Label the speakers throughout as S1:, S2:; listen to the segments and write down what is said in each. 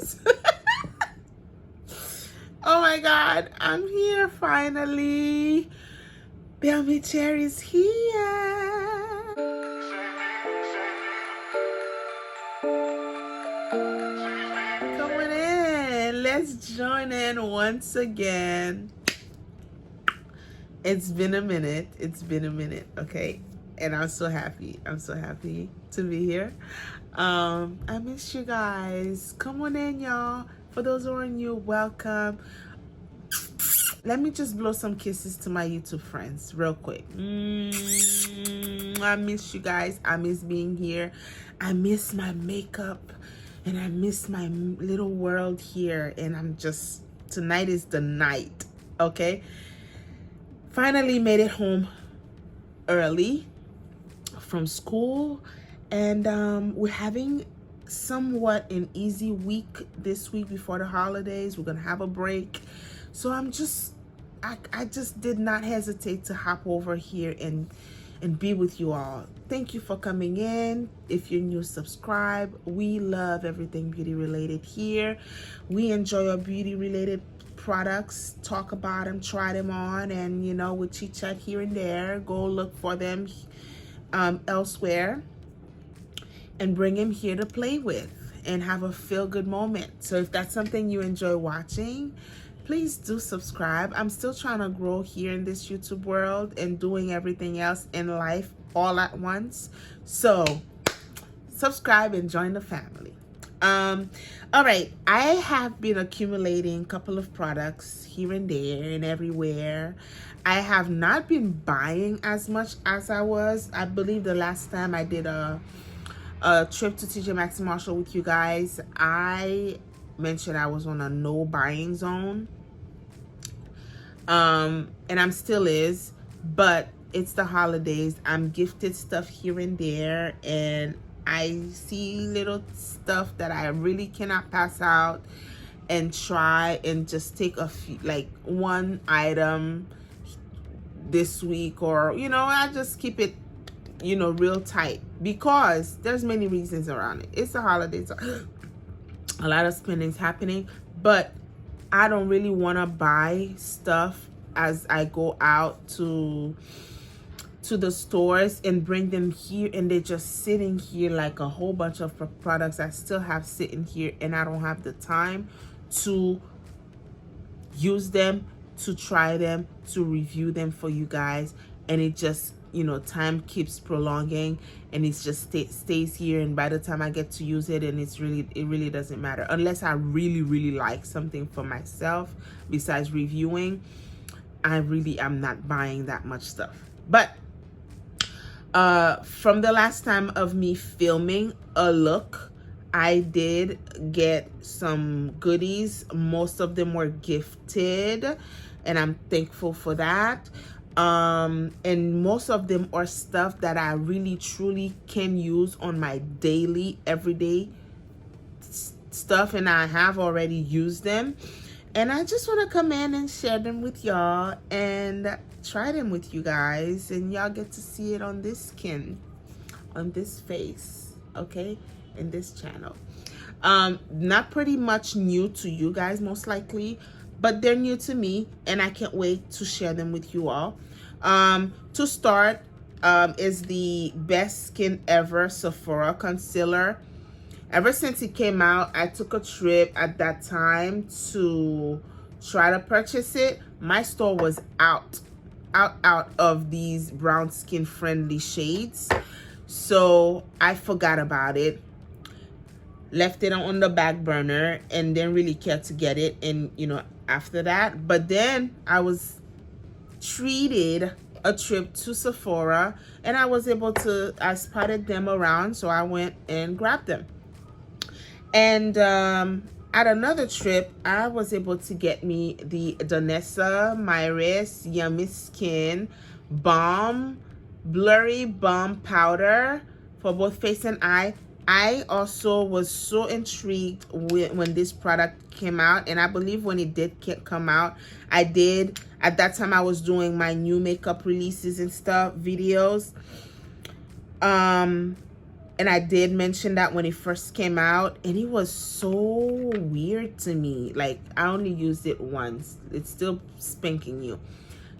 S1: guys. Oh my god, I'm here finally. Baby Chair is here. Come on in. Let's join in once again. It's been a minute. Okay? And I'm so happy. To be here. I miss you guys. Come on in, y'all. For those who are new, welcome. Let me just blow some kisses to my YouTube friends real quick. I miss you guys. I miss being here. I miss my makeup. And I miss my little world here. And I'm just, tonight is the night. Okay? Finally made it home early from school. And we're having somewhat an easy week this week before the holidays. We're gonna have a break, so I just did not hesitate to hop over here and be with you all. Thank you for coming in. If you're new, subscribe. We love everything beauty related here. We enjoy our beauty related products, talk about them, try them on, and you know, we chit chat here and there. Go look for them elsewhere and bring him here to play with and have a feel-good moment. So if that's something you enjoy watching, please do subscribe. I'm still trying to grow here in this YouTube world and doing everything else in life all at once. So subscribe and join the family. All right, I have been accumulating a couple of products here and there and everywhere. I have not been buying as much as I was. I believe the last time I did a trip to TJ Maxx and Marshall with you guys, I mentioned I was on a no buying zone, and I'm still is, but it's the holidays. I'm gifted stuff here and there, and I see little stuff that I really cannot pass out and try and just take a few, like one item this week, or you know, I just keep it, you know, real tight, because there's many reasons around it. It's the holidays, a lot of spending's happening, but I don't really want to buy stuff as I go out to the stores and bring them here, and they're just sitting here like a whole bunch of products I still have sitting here, and I don't have the time to use them, to try them, to review them for you guys, and it just, you know, time keeps prolonging, and it's just stays here, and by the time I get to use it, and it really doesn't matter, unless I really like something for myself besides reviewing. I'm not buying that much stuff. But from the last time of me filming a look, I did get some goodies. Most of them were gifted, and I'm thankful for that. And most of them are stuff that I really truly can use on my daily, everyday stuff, and I have already used them, and I just want to come in and share them with y'all and try them with you guys, and y'all get to see it on this skin, on this face, okay, in this channel. Not pretty much new to you guys, most likely, but they're new to me, and I can't wait to share them with you all. To start, is the Best Skin Ever Sephora Concealer. Ever since it came out, I took a trip at that time to try to purchase it. My store was out of these brown skin friendly shades, so I forgot about it, left it on the back burner, and didn't really care to get it, and you know, after that. But then I was treated a trip to Sephora, and I spotted them around, so I went and grabbed them. And at another trip, I was able to get me the Danessa Myricks Yummy Skin Balm, Blurry Balm Powder for both face and eye. I also was so intrigued when this product came out, and I believe when it did come out, at that time I was doing my new makeup releases and stuff videos, And I did mention that when it first came out, and it was so weird to me. Like, I only used it once. It's still spanking new.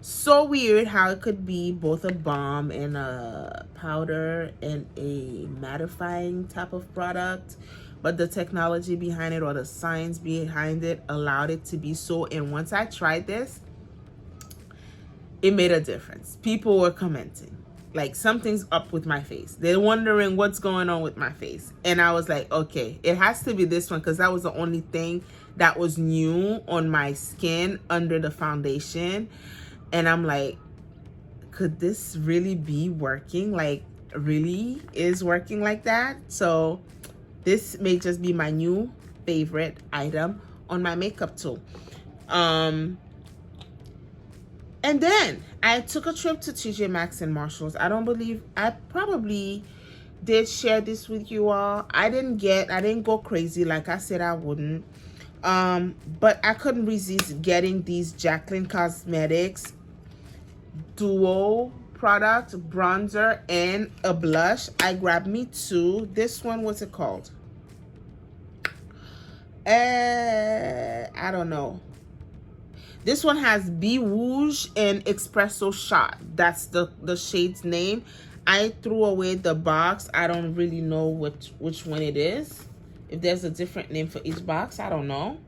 S1: So weird how it could be both a balm and a powder and a mattifying type of product, but the technology behind it, or the science behind it, allowed it to be so. And once I tried this, it made a difference. People were commenting like, something's up with my face. They're wondering what's going on with my face. And I was like, okay, it has to be this one, because that was the only thing that was new on my skin under the foundation. And I'm like, could this really be working? Like, really is working like that? So this may just be my new favorite item on my makeup tool. And then I took a trip to TJ Maxx and Marshalls. I probably did share this with you all. I didn't go crazy like I said I wouldn't. But I couldn't resist getting these Jaclyn Cosmetics duo product, bronzer and a blush. I grabbed me two. This one, what's it called? I don't know. This one has rouge and espresso shot. That's the shade's name. I threw away the box. I don't really know which one it is. If there's a different name for each box, I don't know.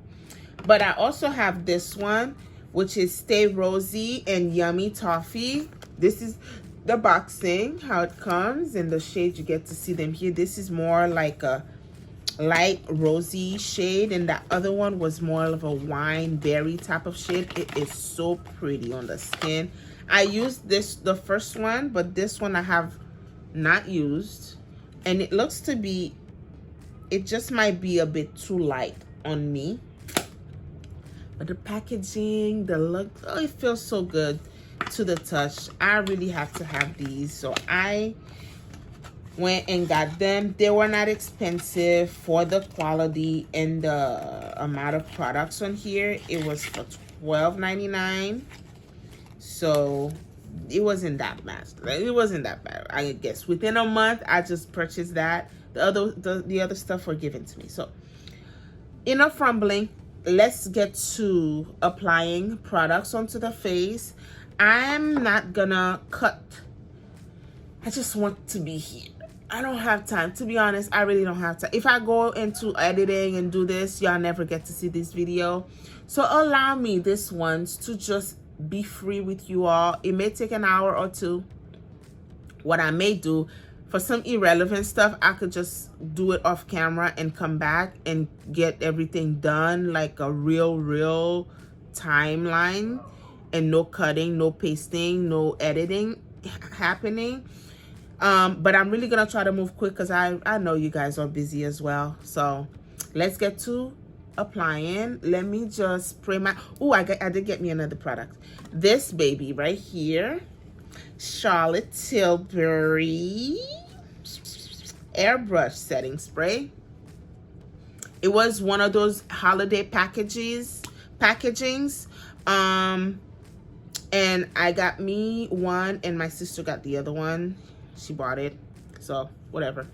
S1: But I also have this one, which is Stay Rosy and Yummy Toffee. This is the boxing, how it comes, and the shades, you get to see them here. This is more like a light rosy shade, and that other one was more of a wine berry type of shade. It is so pretty on the skin. I used the first one, but this one I have not used, and it looks to be, it just might be a bit too light on me. But the packaging, the look, oh, it feels so good to the touch. I really have to have these, so I went and got them. They were not expensive for the quality and the amount of products on here. It was for $12.99, so it wasn't that bad. It wasn't that bad. I guess within a month I just purchased that. The other stuff were given to me. So enough rumbling. Let's get to applying products onto the face. I'm not gonna cut. I just want to be here. I don't have time, to be honest. I really don't have time. If I go into editing and do this, y'all never get to see this video. So allow me this once to just be free with you all. It may take an hour or two. What I may do, for some irrelevant stuff, I could just do it off camera and come back and get everything done, like a real timeline, and no cutting, no pasting, no editing happening. But I'm really gonna try to move quick, because I know you guys are busy as well. So let's get to applying. Let me just spray my, I did get me another product. This baby right here, Charlotte Tilbury airbrush setting spray. It was one of those holiday packagings. And I got me one, and my sister got the other one. She bought it, so whatever.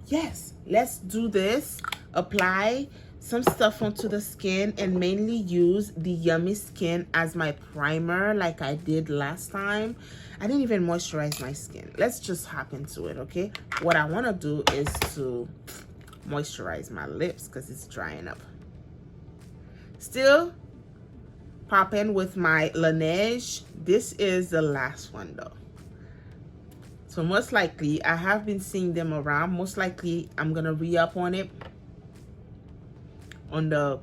S1: Yes, let's do this. Apply some stuff onto the skin, and mainly use the Yummy Skin as my primer like I did last time. I didn't even moisturize my skin. Let's just hop into it, okay? What I want to do is to moisturize my lips, because it's drying up. Still popping with my Laneige. This is the last one though. So most likely, I have been seeing them around. Most likely, I'm going to re-up on it. On the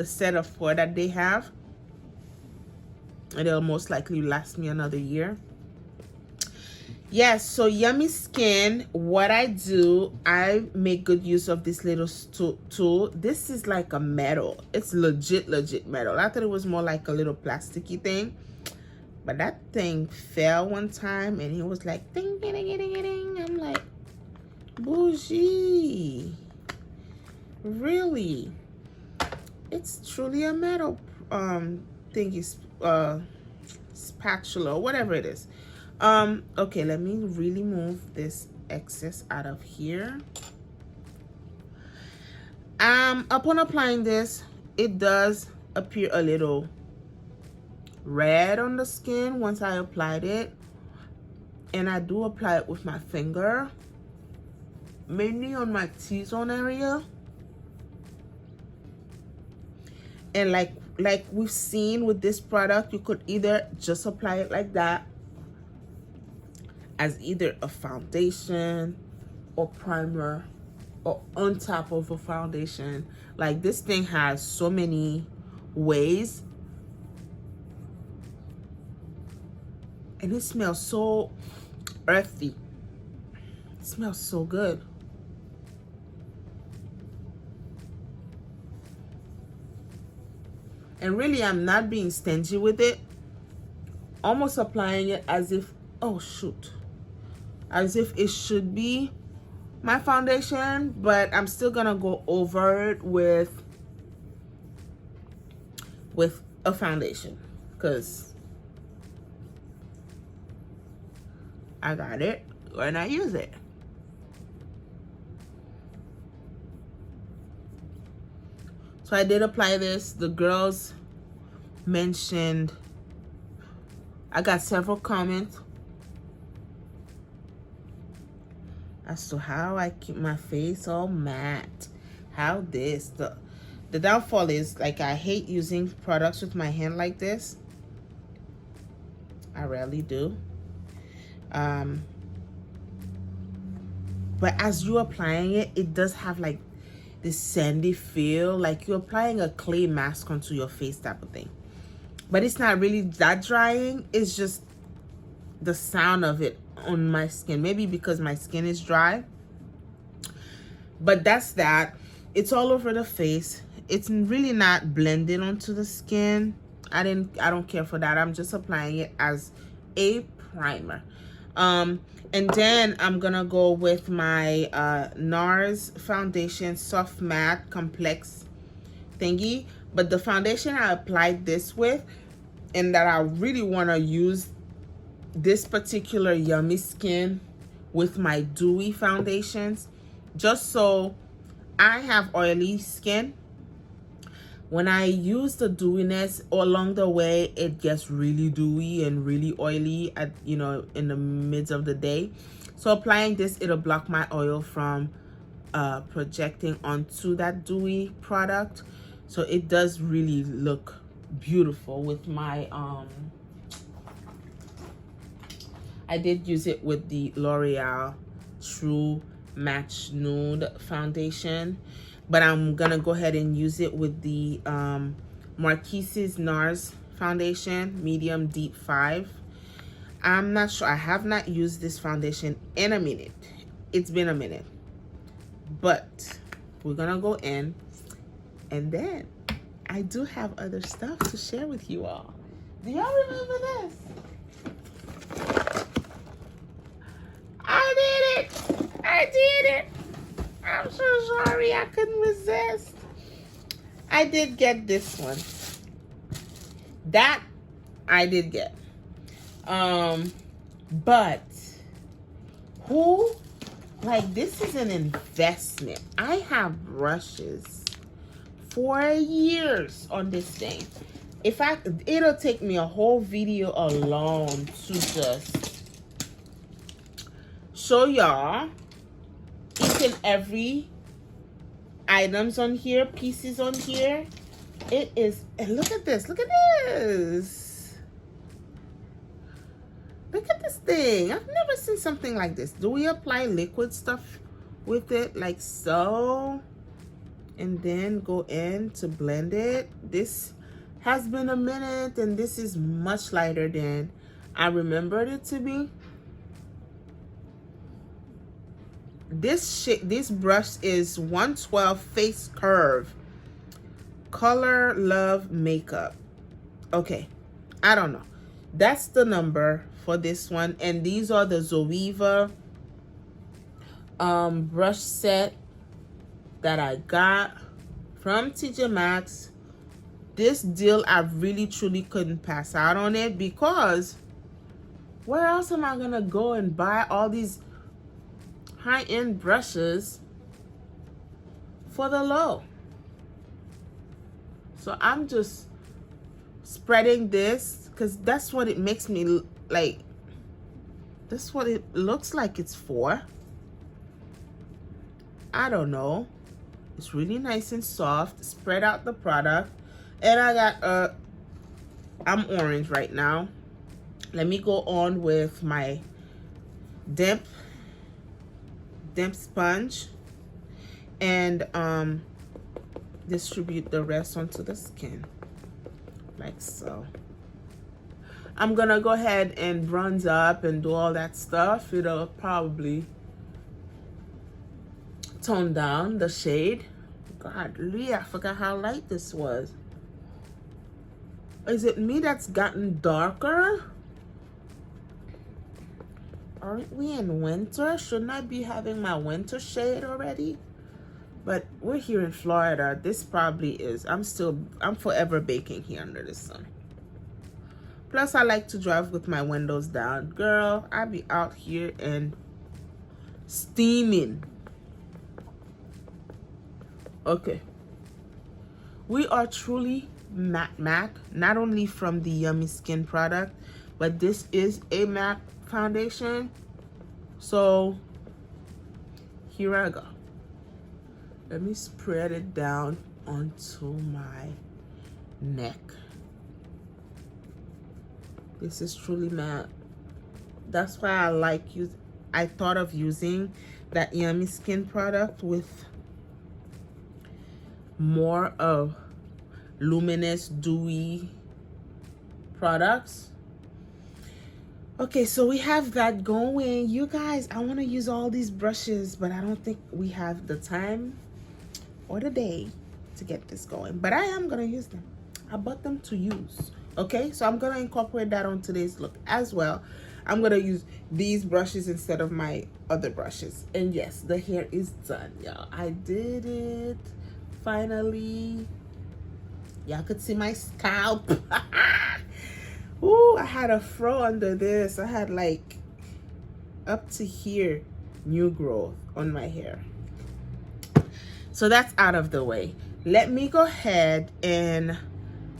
S1: set of 4 that they have. And it'll most likely last me another year. Yes, so Yummy Skin, what I do, I make good use of this little tool. This is like a metal. It's legit metal. I thought it was more like a little plasticky thing. But that thing fell one time, and it was like, ding, ding, ding, ding, ding. I'm like, bougie. Really? It's truly a metal thingy, spatula, or whatever it is. Okay, let me really move this excess out of here. Upon applying this, it does appear a little red on the skin once I applied it, and I do apply it with my finger, mainly on my T-zone area. And like we've seen with this product, you could either just apply it like that as either a foundation or primer, or on top of a foundation. Like, this thing has so many ways, and it smells so earthy. It smells so good. And really, I'm not being stingy with it. Almost applying it as if, oh shoot, as if it should be my foundation, but I'm still gonna go over it with a foundation, because I got it when I use it. So I did apply this. The girls mentioned, I got several comments as to how I keep my face all matte. How this, the downfall is, like, I hate using products with my hand like this. I rarely do. But as you're applying it, it does have like this sandy feel, like you're applying a clay mask onto your face type of thing. But it's not really that drying. It's just the sound of it on my skin. Maybe because my skin is dry. But that's that. It's all over the face. It's really not blending onto the skin. I don't care for that. I'm just applying it as a primer. And then I'm gonna go with my NARS foundation soft matte complex thingy. But the foundation I applied this with, and that I really want to use this particular Yummy Skin with my dewy foundations, just so I have oily skin. When I use the dewiness along the way, it gets really dewy and really oily at, you know, in the midst of the day. So applying this, it'll block my oil from projecting onto that dewy product. So it does really look beautiful with my I did use it with the L'Oreal True Match Nude foundation, but I'm gonna go ahead and use it with the Marquise's NARS foundation, medium deep 5. I'm not sure, I have not used this foundation in a minute. It's been a minute, but we're gonna go in, and then I do have other stuff to share with you all. Do y'all remember this? I did it! I did it! I'm so sorry, I couldn't resist. I did get this one. That I did get. But who, like, this is an investment. I have brushes for years on this thing. In fact, it'll take me a whole video alone to just show y'all each and every items on here, pieces on here. It is, and look at this, look at this. Look at this thing. I've never seen something like this. Do we apply liquid stuff with it like so? And then go in to blend it. This has been a minute, and this is much lighter than I remembered it to be. This brush is 112 Face Curve Color Love Makeup. Okay, I don't know. That's the number for this one. And these are the Zoeva brush set that I got from TJ Maxx. This deal, I really truly couldn't pass out on it, because where else am I gonna go and buy all these high-end brushes for the low? So I'm just spreading this because that's what it makes me like. That's what it looks like it's for. I don't know. It's really nice and soft. Spread out the product. And I got I'm orange right now. Let me go on with my damp sponge and distribute the rest onto the skin like so. I'm gonna go ahead and bronze up and do all that stuff. It'll probably tone down the shade. God, Lee, I forgot how light this was. Is it me that's gotten darker? Aren't we in winter? Shouldn't I be having my winter shade already? But we're here in Florida. This probably is. I'm forever baking here under the sun. Plus, I like to drive with my windows down. Girl, I be out here and steaming. Okay. We are truly matte, not only from the Yummy Skin product, but this is a matte foundation. So, here I go. Let me spread it down onto my neck. This is truly matte. That's why I thought of using that Yummy Skin product with more of luminous, dewy products. Okay, so we have that going. You guys, I want to use all these brushes, but I don't think we have the time or the day to get this going. But I am going to use them. I bought them to use. Okay, so I'm going to incorporate that on today's look as well. I'm going to use these brushes instead of my other brushes. And yes, the hair is done, y'all. I did it. Finally. Y'all could see my scalp. Ooh, I had a fro under this. I had like up to here new growth on my hair. So that's out of the way. Let me go ahead and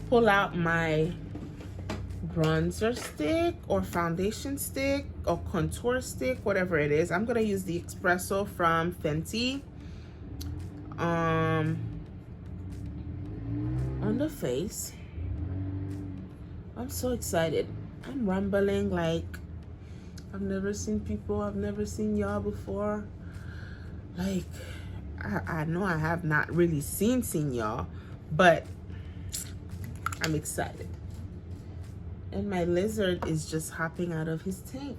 S1: pull out my bronzer stick or foundation stick or contour stick, whatever it is. I'm gonna use the Espresso from Fenty on the face. I'm so excited. I'm rambling like I've never seen y'all before. Like I know I have not really seen y'all, but I'm excited. And my lizard is just hopping out of his tank.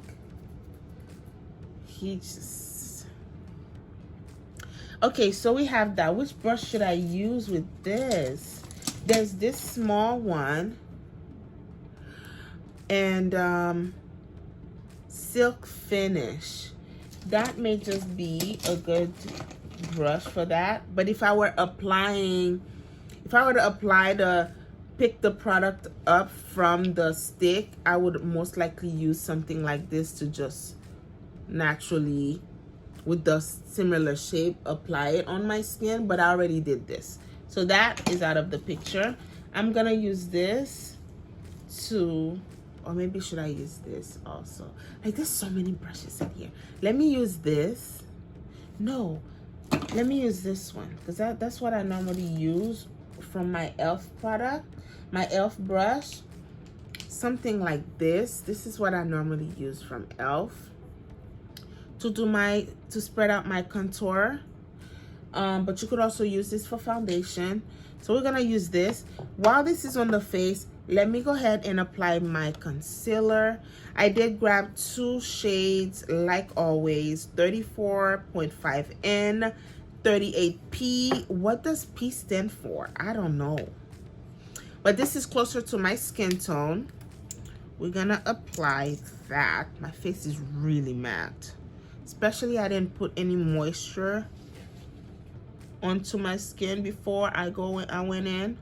S1: Okay, so we have that. Which brush should I use with this? There's this small one. And Silk Finish. That may just be a good brush for that. But if I were to pick the product up from the stick, I would most likely use something like this to just naturally, with the similar shape, apply it on my skin. But I already did this, so that is out of the picture. I'm gonna use this to, or maybe should I use this also? Like, there's so many brushes in here. Let me use this. No, let me use this one, because that's what I normally use from my e.l.f. product, my e.l.f. brush. Something like this. This is what I normally use from e.l.f. to spread out my contour. But you could also use this for foundation. So we're gonna use this. While this is on the face, let me go ahead and apply my concealer. I did grab 2 shades, like always, 34.5N, 38P. What does P stand for? I don't know. But this is closer to my skin tone. We're gonna apply that. My face is really matte. Especially I didn't put any moisture onto my skin before I went in.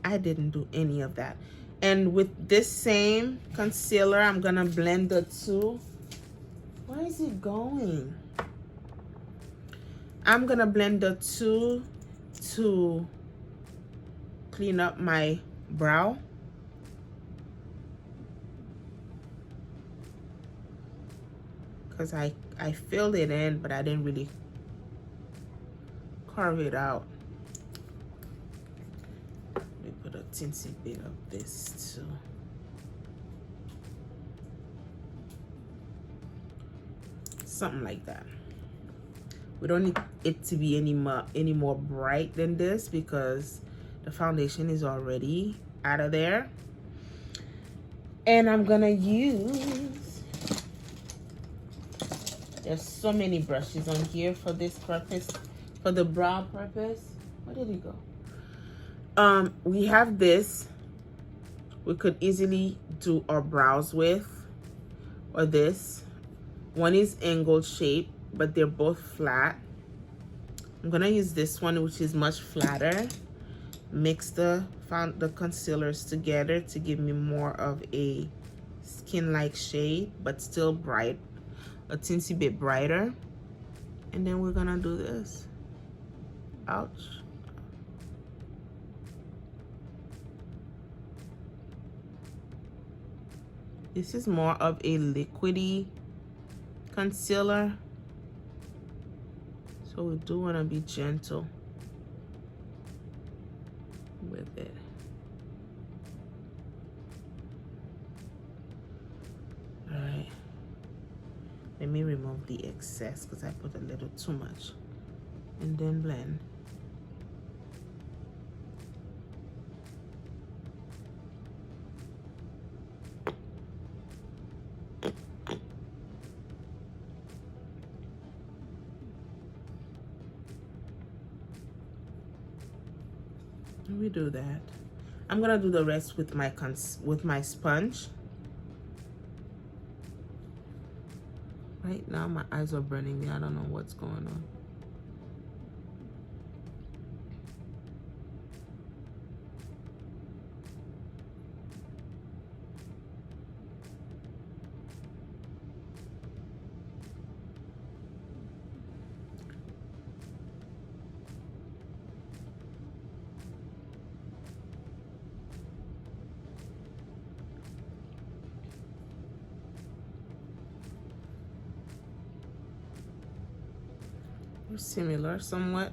S1: I didn't do any of that. And with this same concealer, I'm gonna blend the two. Where is it going? I'm gonna blend the two to clean up my brow. Because I filled it in, but I didn't really carve it out. Let me put a teensy bit of this too. Something like that. We don't need it to be any more bright than this because the foundation is already out of there. And I'm gonna use, there's so many brushes on here for this purpose, for the brow purpose. Where did it go? We have this. We could easily do our brows with, or this. One is angled shape, but they're both flat. I'm gonna use this one, which is much flatter. Mix the concealers together to give me more of a skin-like shade, but still bright, a teensy bit brighter. And then we're gonna do this. Ouch. This is more of a liquidy concealer, so we do want to be gentle with it. All right, let me remove the excess because I put a little too much, and then blend. We do that. I'm gonna do the rest with my sponge. Right now my eyes are burning me. I don't know what's going on. Similar somewhat.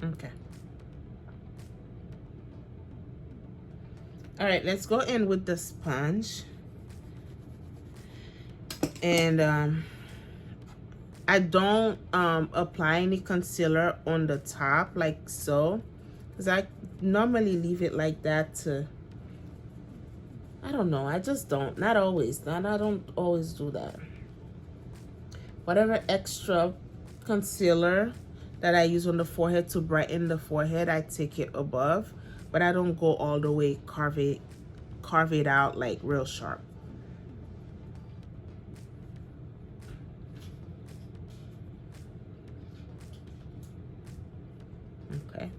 S1: Okay. All right, let's go in with the sponge. And I don't apply any concealer on the top like so, because I normally leave it like that to, I don't know, I just don't, not always, I don't always do that. Whatever extra concealer that I use on the forehead to brighten the forehead, I take it above, but I don't go all the way carve it out like real sharp. Okay.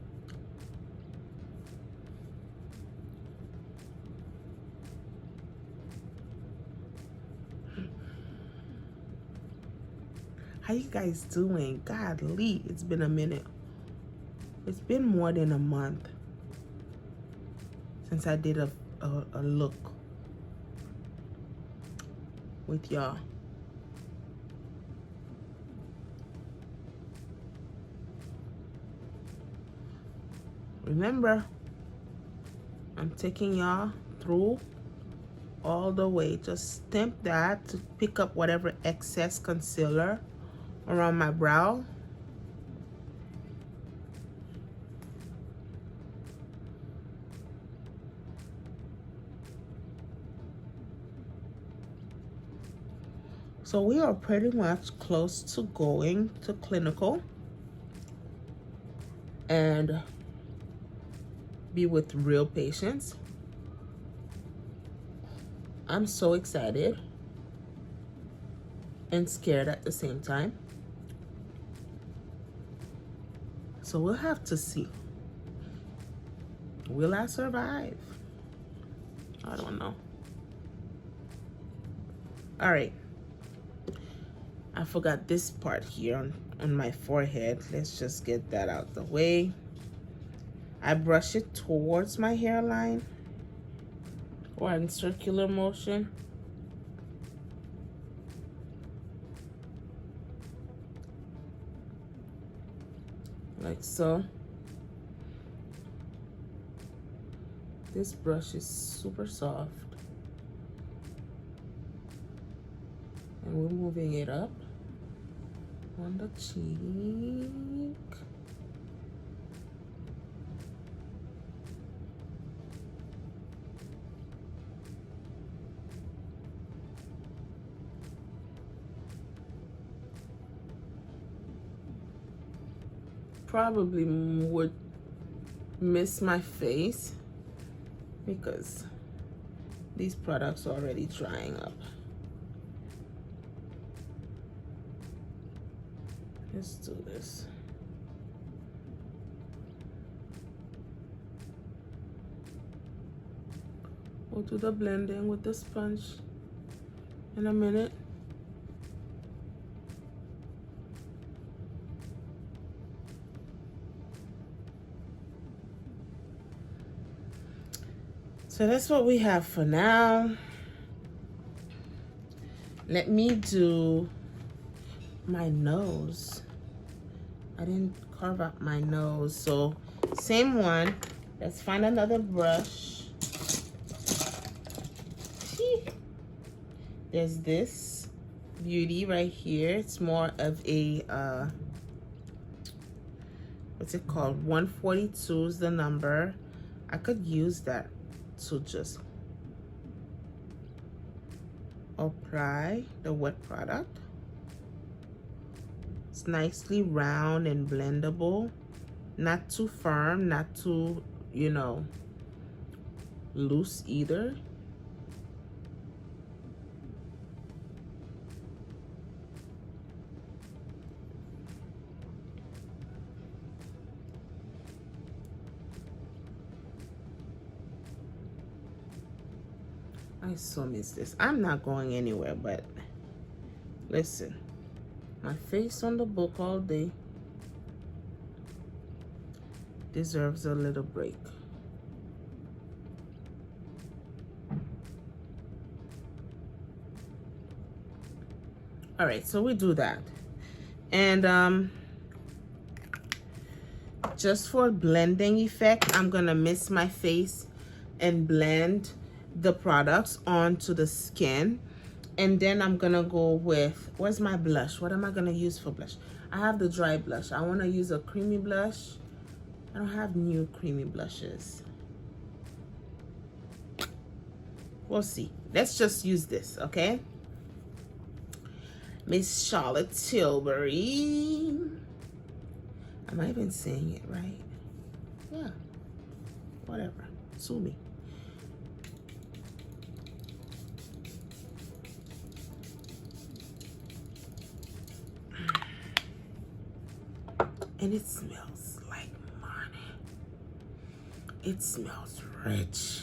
S1: How you guys doing? Godly, it's been a minute. It's been more than a month since I did a look with y'all. Remember, I'm taking y'all through all the way. Just stamp that to pick up whatever excess concealer around my brow. So we are pretty much close to going to clinical and be with real patients. I'm so excited and scared at the same time. So we'll have to see. Will I survive? I don't know. All right. I forgot this part here on my forehead. Let's just get that out the way. I brush it towards my hairline or in circular motion. Like so. This brush is super soft. And we're moving it up on the cheek. Probably would miss my face because these products are already drying up. Let's do this. We'll do the blending with the sponge in a minute. So that's what we have for now. Let me do my nose. I didn't carve out my nose, so same one. Let's find another brush. There's this Beauty right here. It's more of a what's it called? 142 is the number. I could use that to just apply the wet product. It's nicely round and blendable, not too firm, not too, you know, loose either. I so miss this. I'm not going anywhere, but listen, my face on the book all day deserves a little break. All right, so we do that. And just for blending effect, I'm gonna mist my face and blend the products onto the skin. And then I'm gonna go with, where's my blush? What am I gonna use for blush? I have the dry blush. I wanna use a creamy blush. I don't have new creamy blushes. We'll see. Let's just use this, okay? Miss Charlotte Tilbury. Am I even saying it right? Yeah, whatever, sue me. And it smells like money. It smells rich.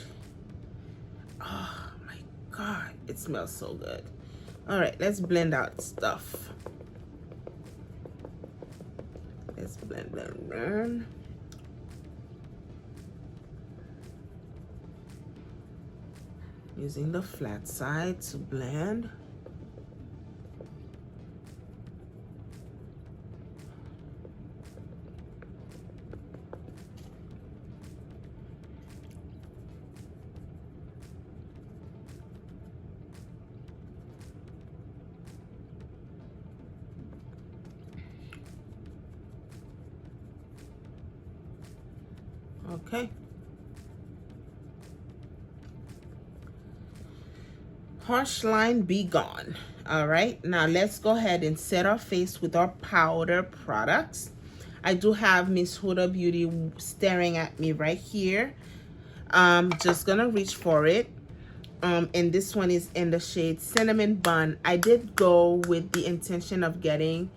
S1: Oh my God, it smells so good. All right, let's blend out stuff. Let's blend. Using the flat side to blend. Okay. Harsh line be gone. All right, now let's go ahead and set our face with our powder products. I do have Miss Huda Beauty staring at me right here. Just gonna reach for it. And this one is in the shade Cinnamon Bun. I did go with the intention of getting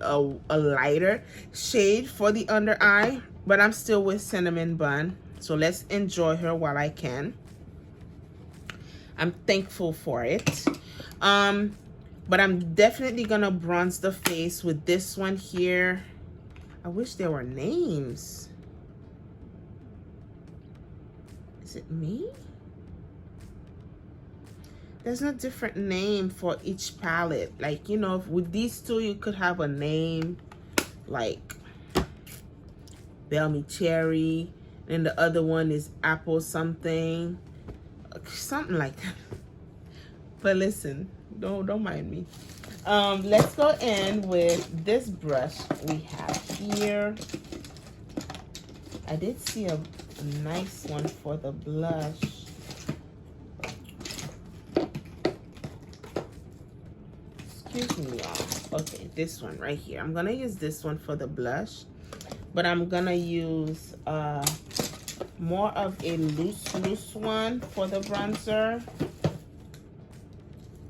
S1: a lighter shade for the under eye, but I'm still with Cinnamon Bun. So let's enjoy her while I can. I'm thankful for it. But I'm definitely gonna bronze the face with this one here. I wish there were names. Is it me? There's no different name for each palette. Like, you know, with these two, you could have a name like Balmy Cherry, and the other one is Apple something like that. But listen, don't mind me. Let's go in with this brush we have here. I did see a nice one for the blush. Excuse me, y'all. Okay, this one right here. I'm gonna use this one for the blush, but I'm gonna use more of a loose one for the bronzer.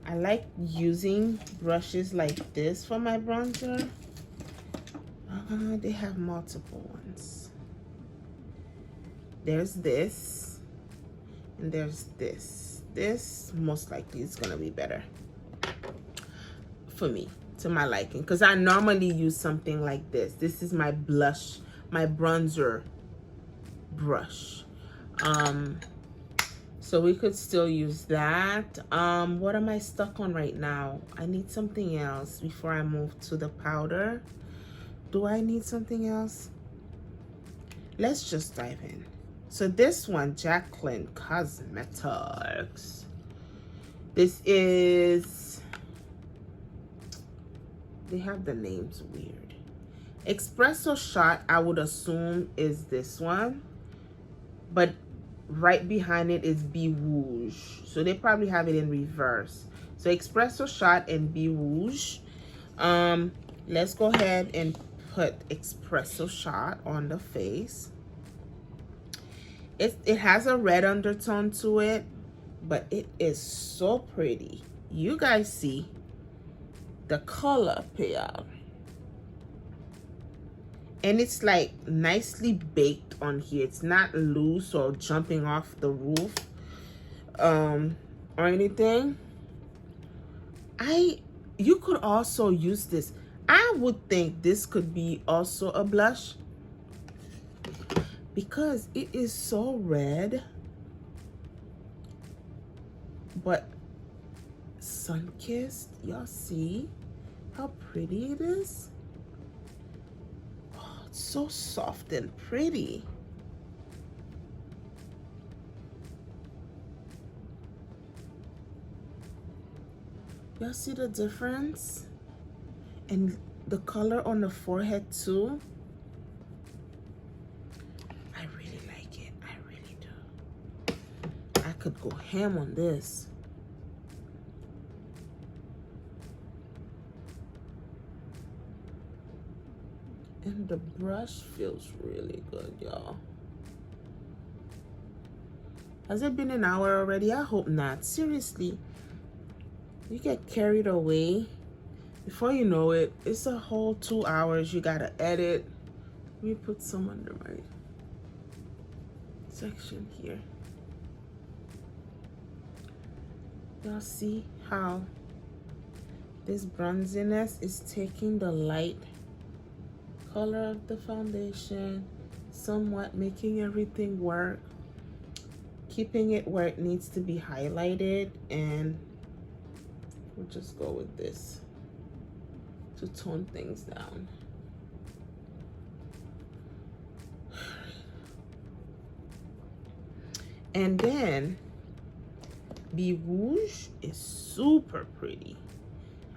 S1: I like using brushes like this for my bronzer. They have multiple ones. There's this, and there's this. This most likely is gonna be better for me, to my liking, because I normally use something like this. This is my blush, my bronzer brush. So we could still use that. What am I stuck on right now? I need something else before I move to the powder. Do I need something else? Let's just dive in. So this one, Jaclyn Cosmetics. This is, they have the names weird. Espresso Shot, I would assume is this one, but right behind it is Be Rouge. So they probably have it in reverse. So Espresso Shot and Be Rouge. Let's go ahead and put Espresso Shot on the face. It has a red undertone to it, but it is so pretty. You guys see the color payout. And it's like nicely baked on here. It's not loose or jumping off the roof or anything. You could also use this. I would think this could be also a blush because it is so red, but sun-kissed. Y'all see how pretty it is? So soft and pretty. Y'all see the difference? And the color on the forehead too. I really like it. I really do. I could go ham on this. And the brush feels really good, y'all. Has it been an hour already? I hope not. Seriously, you get carried away. Before you know it, it's a whole 2 hours. You gotta edit. Let me put some under my section here. Y'all see how this bronziness is taking the light color of the foundation, somewhat making everything work, keeping it where it needs to be highlighted, and we'll just go with this to tone things down. And then Be Rouge is super pretty.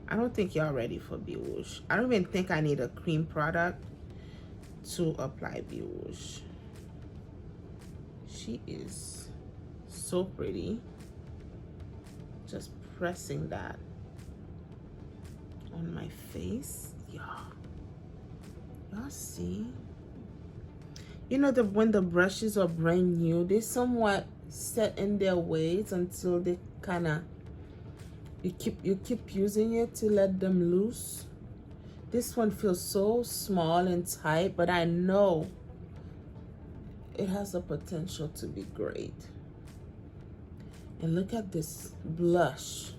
S1: I don't think y'all ready for Be Rouge. I don't even think I need a cream product to apply Be Rouge. She is so pretty. Just pressing that on my face. Y'all see? You know, when the brushes are brand new, they somewhat set in their ways until they kind of, you keep using it to let them loose. This one feels so small and tight, but I know it has the potential to be great. And look at this blush.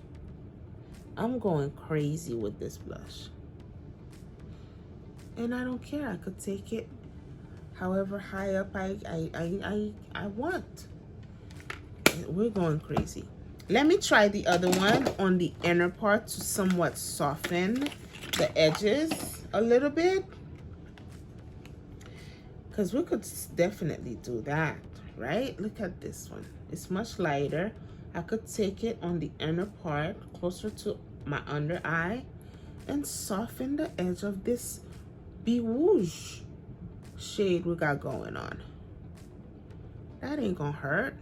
S1: I'm going crazy with this blush. And I don't care. I could take it however high up I want. We're going crazy. Let me try the other one on the inner part to somewhat soften the edges a little bit. Because we could definitely do that, right? Look at this one. It's much lighter. I could take it on the inner part closer to my under eye and soften the edge of this rouge shade we got going on. That ain't gonna hurt.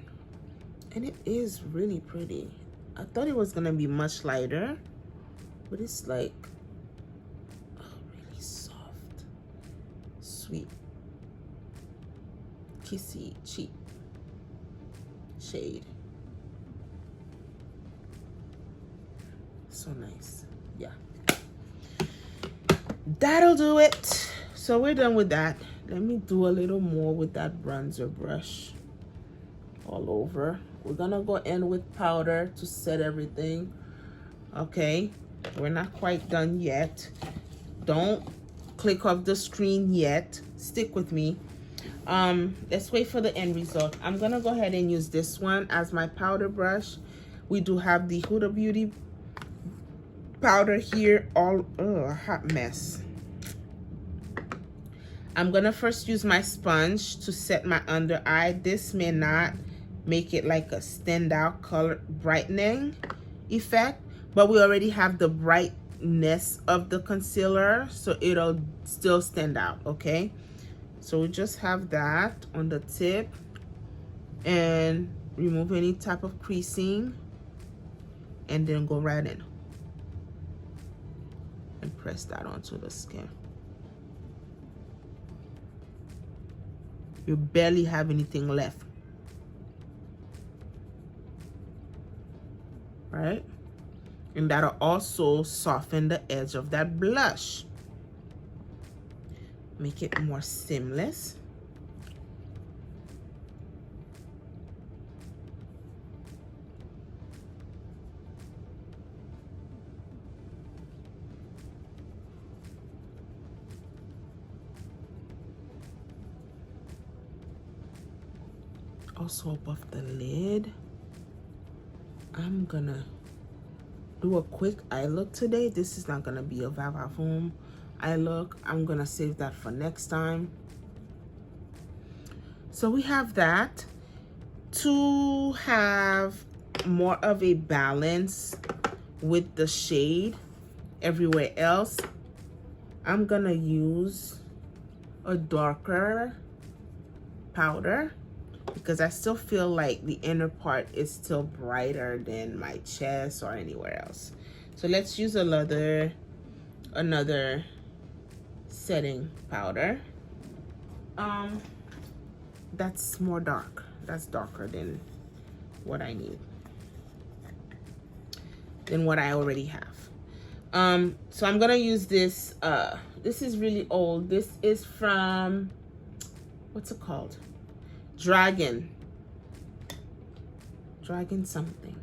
S1: And it is really pretty. I thought it was gonna be much lighter, but it's like, oh, really soft, sweet, kissy, cheap shade. So nice. Yeah. That'll do it. So we're done with that. Let me do a little more with that bronzer brush all over. We're gonna go in with powder to set everything. Okay, we're not quite done yet. Don't click off the screen yet. Stick with me. Let's wait for the end result. I'm gonna go ahead and use this one as my powder brush. We do have the Huda Beauty powder here, all a hot mess. I'm gonna first use my sponge to set my under eye. This may not make it like a standout color brightening effect, but we already have the brightness of the concealer, so it'll still stand out. Okay, so we just have that on the tip and remove any type of creasing, and then go right in and press that onto the skin. You barely have anything left, right? And that'll also soften the edge of that blush, make it more seamless. Also above the lid, I'm gonna do a quick eye look today. This is not gonna be a va-va-voom eye look. I'm gonna save that for next time. So we have that. To have more of a balance with the shade everywhere else, I'm gonna use a darker powder, because I still feel like the inner part is still brighter than my chest or anywhere else. So let's use another setting powder. That's more dark. That's darker than what I need, than what I already have. So I'm gonna use this. This is really old. This is from, what's it called? Dragan something.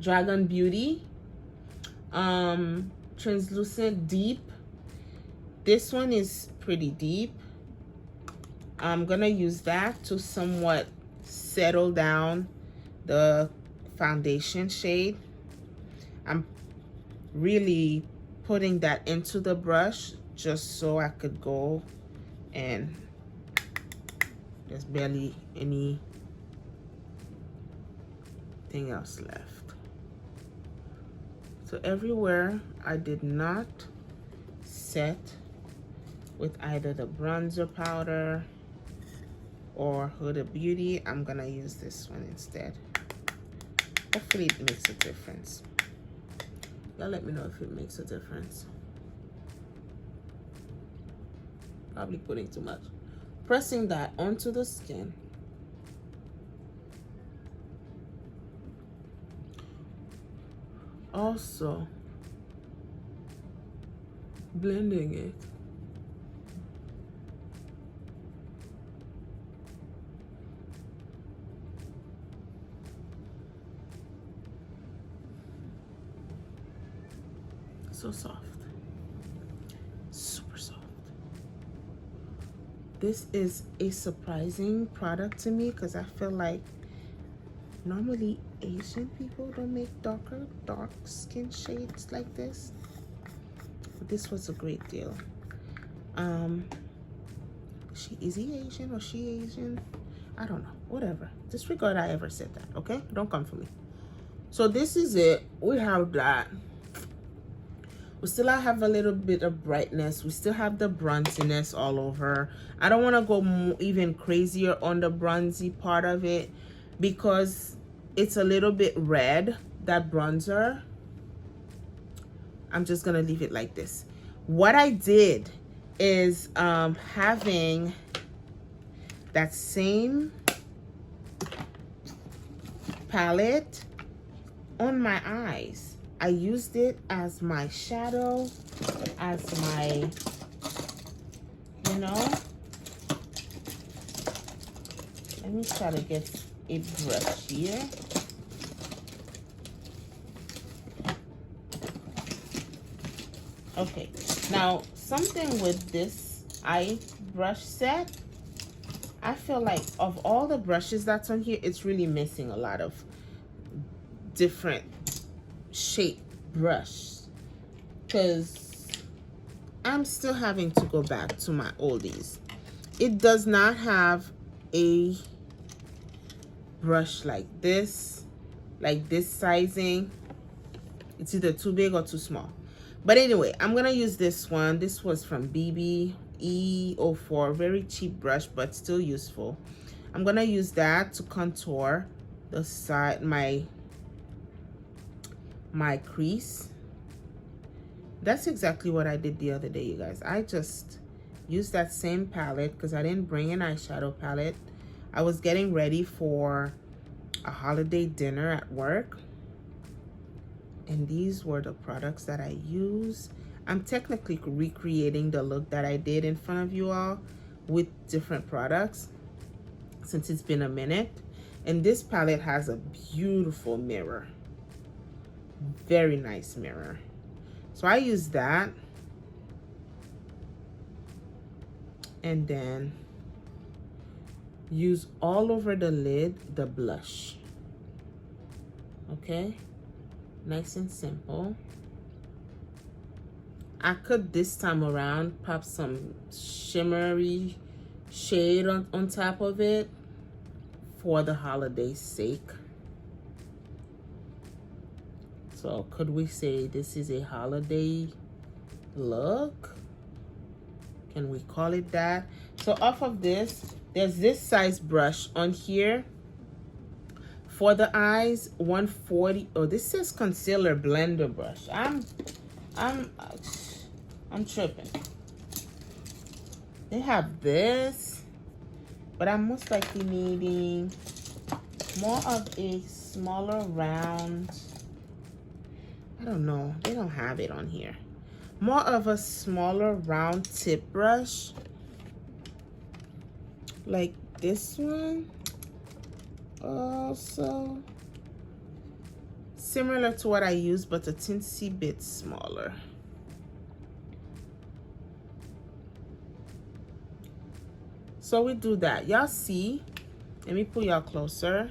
S1: Dragan Beauty. Translucent deep. This one is pretty deep. I'm gonna use that to somewhat settle down the foundation shade. I'm really putting that into the brush just so I could go, and there's barely anything else left. So everywhere I did not set with either the bronzer powder or Huda Beauty, I'm gonna use this one instead. Hopefully it makes a difference. Y'all let me know if it makes a difference. Probably putting too much. Pressing that onto the skin. also blending it. So soft, super soft. This is a surprising product to me because I feel like normally Asian people don't make dark skin shades like this. But this was a great deal. Is he Asian or she Asian? I don't know. Whatever. Disregard I ever said that. Okay? Don't come for me. So this is it. We have that. We still have a little bit of brightness. We still have the bronziness all over. I don't want to go even crazier on the bronzy part of it because it's a little bit red, that bronzer. I'm just going to leave it like this. What I did is having that same palette on my eyes. I used it as my shadow, as my, you know. Let me try to get a brush here. Okay, now something with this eye brush set, I feel like of all the brushes that's on here, it's really missing a lot of different shape brush because I'm still having to go back to my oldies. It does not have a brush like this sizing. It's either too big or too small. But anyway, I'm gonna use this one. This was from BBE04, very cheap brush but still useful. I'm gonna use that to contour the side, my crease. That's exactly what I did the other day, you guys. I just used that same palette because I didn't bring an eyeshadow palette. I was getting ready for a holiday dinner at work, and these were the products that I use. I'm technically recreating the look that I did in front of you all with different products since it's been a minute. And this palette has a beautiful mirror, very nice mirror. So I use that, and then use all over the lid the blush. Okay, nice and simple. I could this time around pop some shimmery shade on top of it for the holiday's sake. So could we say this is a holiday look? Can we call it that? So off of this, there's this size brush on here for the eyes, 140. Oh, this says concealer blender brush. I'm tripping. They have this, but I'm most likely needing more of a smaller round. I don't know. They don't have it on here. More of a smaller round tip brush. Like this one. Also similar to what I use, but a teensy bit smaller. So we do that. Y'all see? Let me pull y'all closer.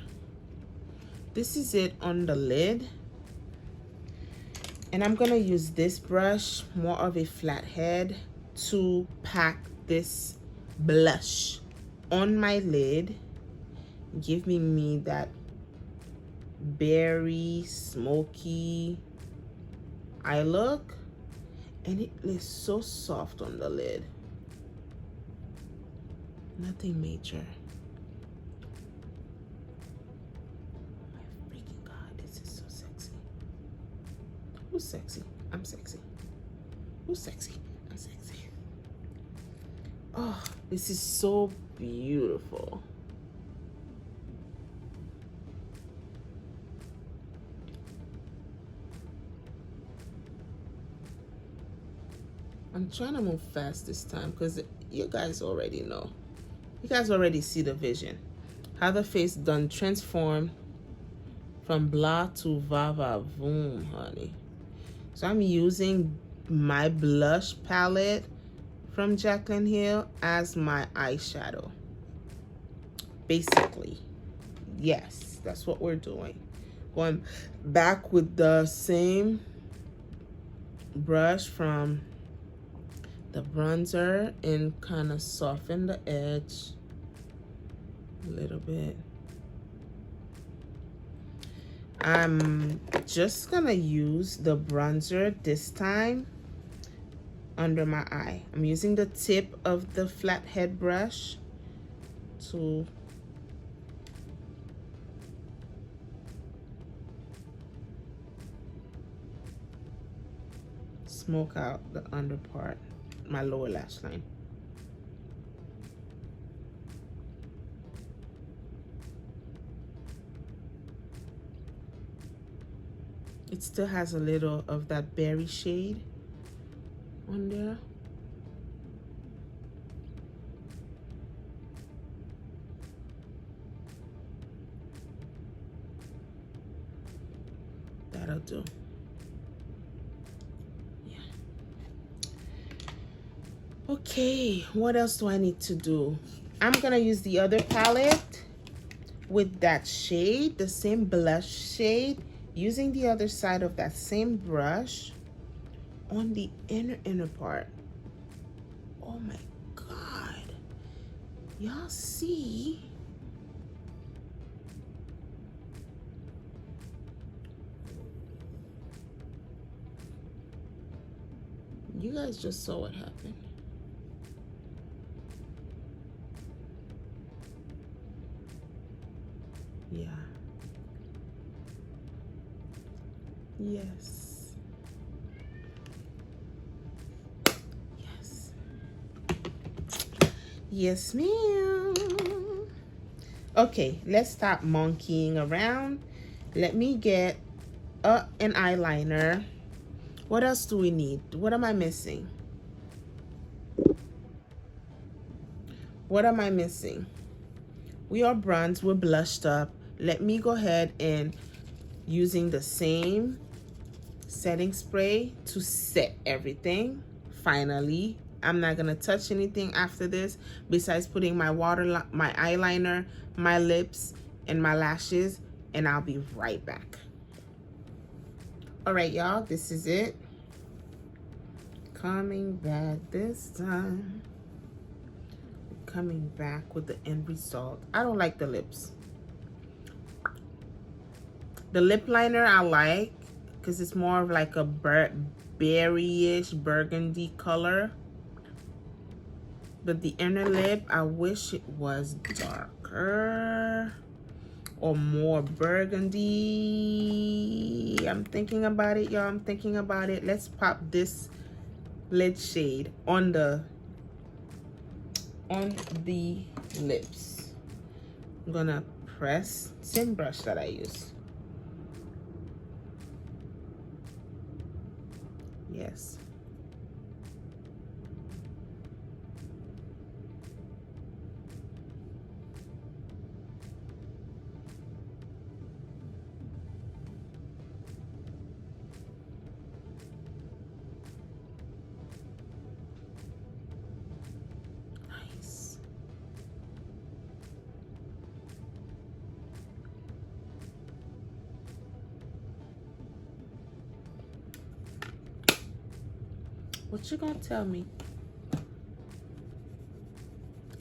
S1: This is it on the lid. And I'm gonna use this brush, more of a flat head, to pack this blush on my lid. Give me that berry smoky eye look, and it is so soft on the lid. Nothing major. Oh my freaking god, this is so sexy. Who's sexy? I'm sexy. Who's sexy? I'm sexy. Oh, this is so beautiful. I'm trying to move fast this time because you guys already know. You guys already see the vision. How the face done transform from blah to va va voom, honey. So I'm using my blush palette from Jaclyn Hill as my eyeshadow. Basically, yes, that's what we're doing. Going back with the same brush from the bronzer and kind of soften the edge a little bit. I'm just gonna use the bronzer this time under my eye. I'm using the tip of the flathead brush to smoke out the under part, my lower lash line. It still has a little of that berry shade on there. That'll do. Yeah. Okay, what else do I need to do? I'm gonna use the other palette with that shade, the same blush shade, using the other side of that same brush on the inner part. Oh my God. Y'all see? You guys just saw what happened. Yeah. Yes. Yes. Yes, ma'am. Okay, let's stop monkeying around. Let me get an eyeliner. What else do we need? What am I missing? What am I missing? We are bronzed, we're blushed up. Let me go ahead and using the same setting spray to set everything. Finally, I'm not gonna touch anything after this besides putting my my eyeliner, my lips, and my lashes, and I'll be right back. All right, y'all, this is it. Coming back this time. Coming back with the end result. I don't like the lips. The lip liner I like because it's more of like a berryish burgundy color. But the inner lip, I wish it was darker or more burgundy. I'm thinking about it, y'all. I'm thinking about it. Let's pop this lid shade on the lips. I'm gonna press same brush that I use. Yes. Nice. What you gonna tell me?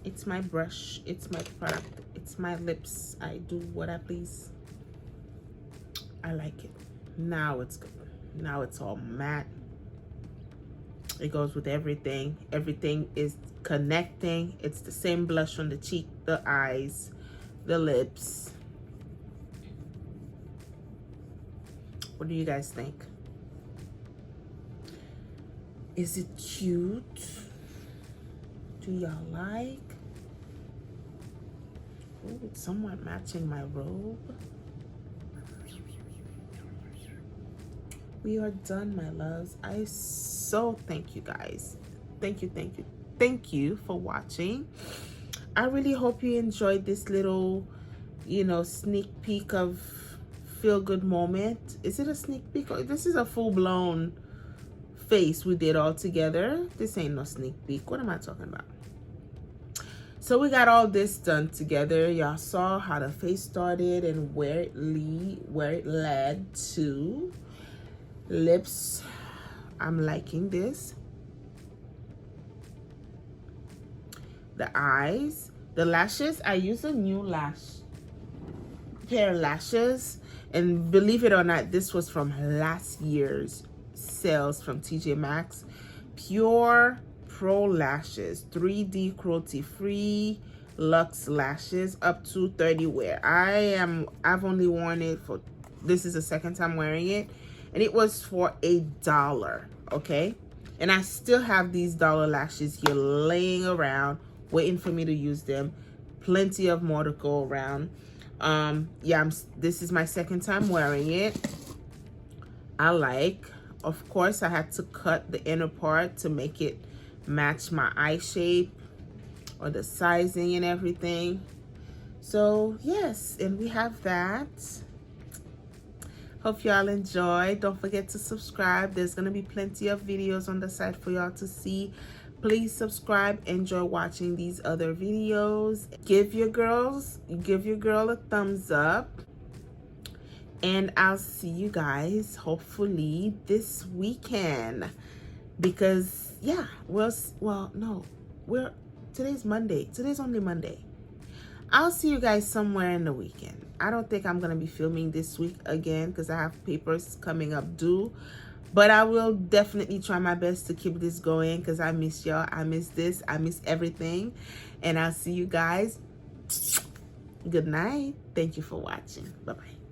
S1: It's my brush, it's my product, it's my lips. I do what I please. I like it. Now it's good. Now it's all matte. It goes with everything. Everything is connecting. It's the same blush on the cheek, the eyes, the lips. What do you guys think? Is it cute? Do y'all like? Oh, it's somewhat matching my robe. We are done, my loves. I so So thank you guys. Thank you for watching. I really hope you enjoyed this little, you know, sneak peek of feel good moment. Is it a sneak peek? Or this is a full-blown face we did all together. This ain't no sneak peek. What am I talking about? So we got all this done together. Y'all saw how the face started and where it led to. Lips, I'm liking this. The eyes, the lashes, I use a new pair of lashes, and believe it or not, this was from last year's sales from TJ Maxx. Pure Pro lashes, 3D cruelty free Luxe lashes, up to 30 wear. I've only worn it for, this is the second time wearing it, and it was for $1, okay? And I still have these dollar lashes here laying around waiting for me to use them. Plenty of more to go around. Yeah, this is my second time wearing it. Of course, I had to cut the inner part to make it match my eye shape or the sizing and everything. So yes, and we have that. Hope y'all enjoy. Don't forget to subscribe. There's gonna be plenty of videos on the site for y'all to see. Please subscribe. Enjoy watching these other videos. Give your girl a thumbs up. And I'll see you guys hopefully this weekend. Because yeah, today's Monday. Today's only Monday. I'll see you guys somewhere in the weekend. I don't think I'm gonna be filming this week again because I have papers coming up due. But I will definitely try my best to keep this going because I miss y'all. I miss this. I miss everything. And I'll see you guys. Good night. Thank you for watching. Bye-bye.